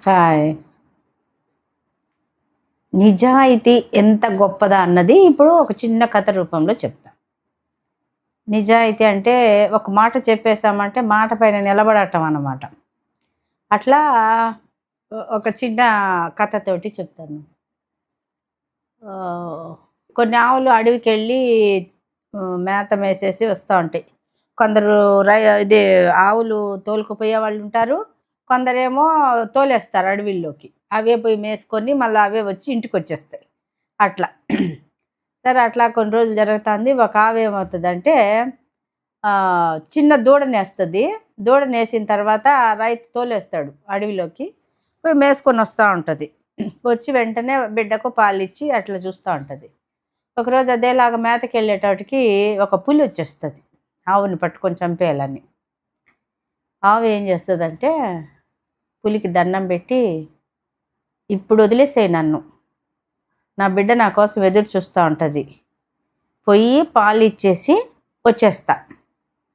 Hi. నిజాయితీ ఎంత గొప్పదా అన్నది ఇప్పుడు ఒక చిన్న కథ రూపంలో చెప్తా. నిజాయితీ అంటే ఒక మాట చెప్పేసామంటే మాట పైన నిలబడటం అన్నమాట. అట్లా ఒక చిన్న కథతోటి చెప్తాను. ఆహ్, కొన్ని ఆవులు అడవికెళ్ళి మేత మేసేసి వస్తా ఉంటాయి. కొందరు రై ఇది ఆవులు తోలుకుపోయే వాళ్ళుంటారు. కొందరేమో తోలేస్తారు అడవిల్లోకి. అవే పోయి మేసుకొని మళ్ళా అవే వచ్చి ఇంటికొచ్చేస్తాయి. అట్లా. సరే అట్లా కొన్ని రోజులు జరుగుతాంది. ఒక ఆవేమవుతదంటే చిన్న దూడనేస్తది. దూడనేసిన తర్వాత రైతు తోలేస్తాడు అడవిలోకి. పోయి మేసుకొనొస్తా ఉంటది. వచ్చి వెంటనే బిడ్డకు పాలిచ్చి అట్లా చూస్తా ఉంటది. ఒకరోజు అదేలాగా మేతకెళ్ళేటప్పటికి ఒక పులొచ్చేస్తది. ఆవుని పట్టుకొని చంపేయాలని. ఆవు ఏం చేస్తదంటే పులికి దండం పెట్టి, "ఇప్పుడు వదిలేసేయి నన్ను. నా బిడ్డ నా కోసం ఎదురు చూస్తా ఉంటది. పొయ్యి పాలిచ్చేసి వచ్చేస్తా.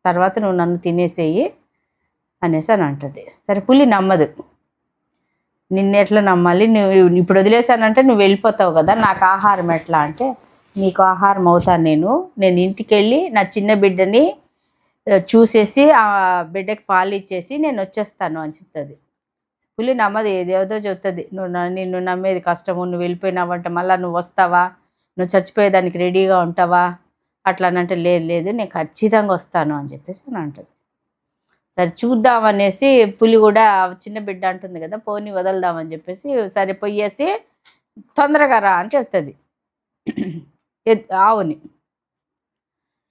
తర్వాత నువ్వు నన్ను తినేసేయి" అనేసని అంటది. సరే పులి నమ్మదు. నిన్నెట్లా నమ్మాలి? నువ్వు ఇప్పుడు వదిలేసానంటే నువ్వు వెళ్ళిపోతావు కదా! నాకు ఆహారం ఎట్లా అంటే, నీకు ఆహారం అవుతాను నేను. నేను ఇంటికెళ్ళి నా చిన్న బిడ్డని చూసేసి ఆ బిడ్డకి పాలిచ్చేసి నేనొచ్చేస్తాను అని చెప్తది. పులి నమ్మదు. ఏదేదో చెప్తది. నిన్ను నమ్మేది కష్టము. నువ్వు వెళ్ళిపోయినావంటే మళ్ళా నువ్వొస్తావా? నువ్వు చచ్చిపోయేదానికి రెడీగా ఉంటావా? అట్లనంటే, లేదు లేదు నేను ఖచ్చితంగా వస్తాను అని చెప్పేసి అని అంటది. సరే చూద్దామనేసి పులి గూడా చిన్న బిడ్డ అంటుంది గదా! పోనీ వదులుదామని చెప్పేసి సరే పొయ్యేసి తొందరగా రా అని చెప్తది. ఆవుని.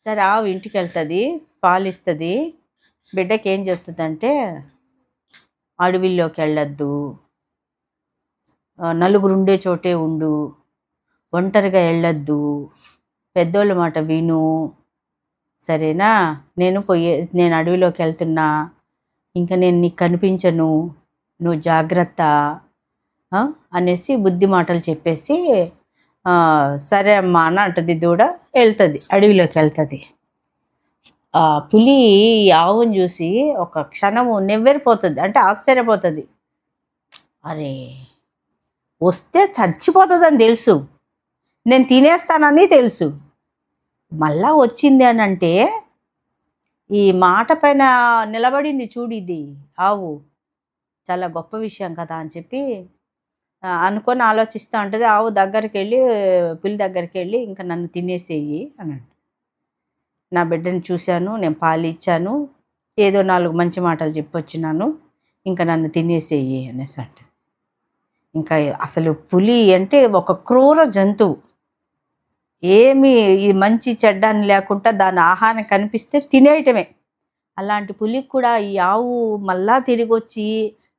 సరే ఆవు ఇంటికెళ్తది. పాలిస్తది. బిడ్డకేం చెప్తదంటే, అడవిలోకెళ్ళొద్దు. నలుగురుండే చోటే ఉండు. ఒంటరిగా ఎళ్ళొద్దు. పెద్దోళ్ళ మాట విను. సరేనా? నేను అడవిలోకెళ్తున్నా. ఇంక నేను నీకు కనిపించను. నువ్వు జాగ్రత్త అనేసి బుద్ధి మాటలు చెప్పేసి సరే అమ్మా అని అంటది దూడ. ఎళ్తది. అడవిలోకెళ్తది. పులి ఈ ఆవుని చూసి ఒక క్షణము నివ్వెరపోతది. అంటే ఆశ్చర్యపోతది. అరే! వస్తే చచ్చిపోతదని తెలుసు. నేను తినేస్తానని తెలుసు. మళ్ళా వచ్చింది అనంటే ఈ మాట పైన నిలబడింది చూడు ఇది ఆవు. చాలా గొప్ప విషయం కదా అని చెప్పి అనుకోని ఆలోచిస్తా ఉంటది. ఆవు దగ్గరికెళ్ళి పులి దగ్గరికెళ్ళి ఇంక నన్ను తినేసేయి అని అంటది. నా బిడ్డని చూశాను. నేను పాలిచ్చాను. ఏదో 4 మంచి మాటలు చెప్పొచ్చినాను. ఇంక నన్ను తినేసేయి అనేసి అంటది. ఇంకా అసలు పులి అంటే ఒక క్రూర జంతువు. ఏమి ఈ మంచి చెడ్డ అని లేకుండా దాని ఆహారం కనిపిస్తే తినేయటమే. అలాంటి పులికి కూడా ఈ ఆవు మళ్ళా తిరిగొచ్చి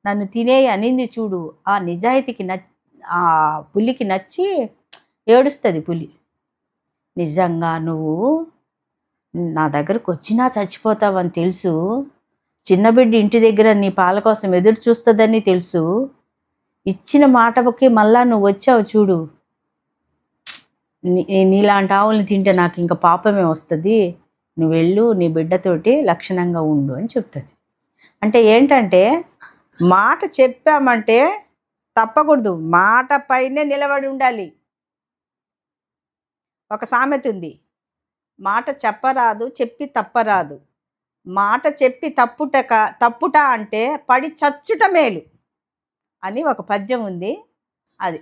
నన్ను తినేయి అనింది చూడు. ఆ నిజాయితీకి ఆ పులికి నచ్చి ఏడుస్తది పులి. నిజంగా నువ్వు నా దగ్గరకొచ్చినా చచ్చిపోతావని తెలుసు. చిన్న బిడ్డ ఇంటి దగ్గర నీ పాల కోసం ఎదురు చూస్తదని తెలుసు. ఇచ్చిన మాటకి మళ్ళా నువ్వొచ్చావు చూడు. నీలాంటి ఆవుల్ని తింటే నాకింక పాపమే వస్తది. నువ్వెళ్ళు నీ బిడ్డతోటి లక్షణంగా ఉండు అని చెప్తది. అంటే ఏంటంటే మాట చెప్పామంటే తప్పకూడదు. మాట పైనే నిలబడి ఉండాలి. ఒక సామెత ఉంది. మాట చెప్పరాదు చెప్పి తప్పరాదు. మాట చెప్పి తప్పుట అంటే పడి చచ్చుట మేలు అని ఒక పద్యం ఉంది. అది.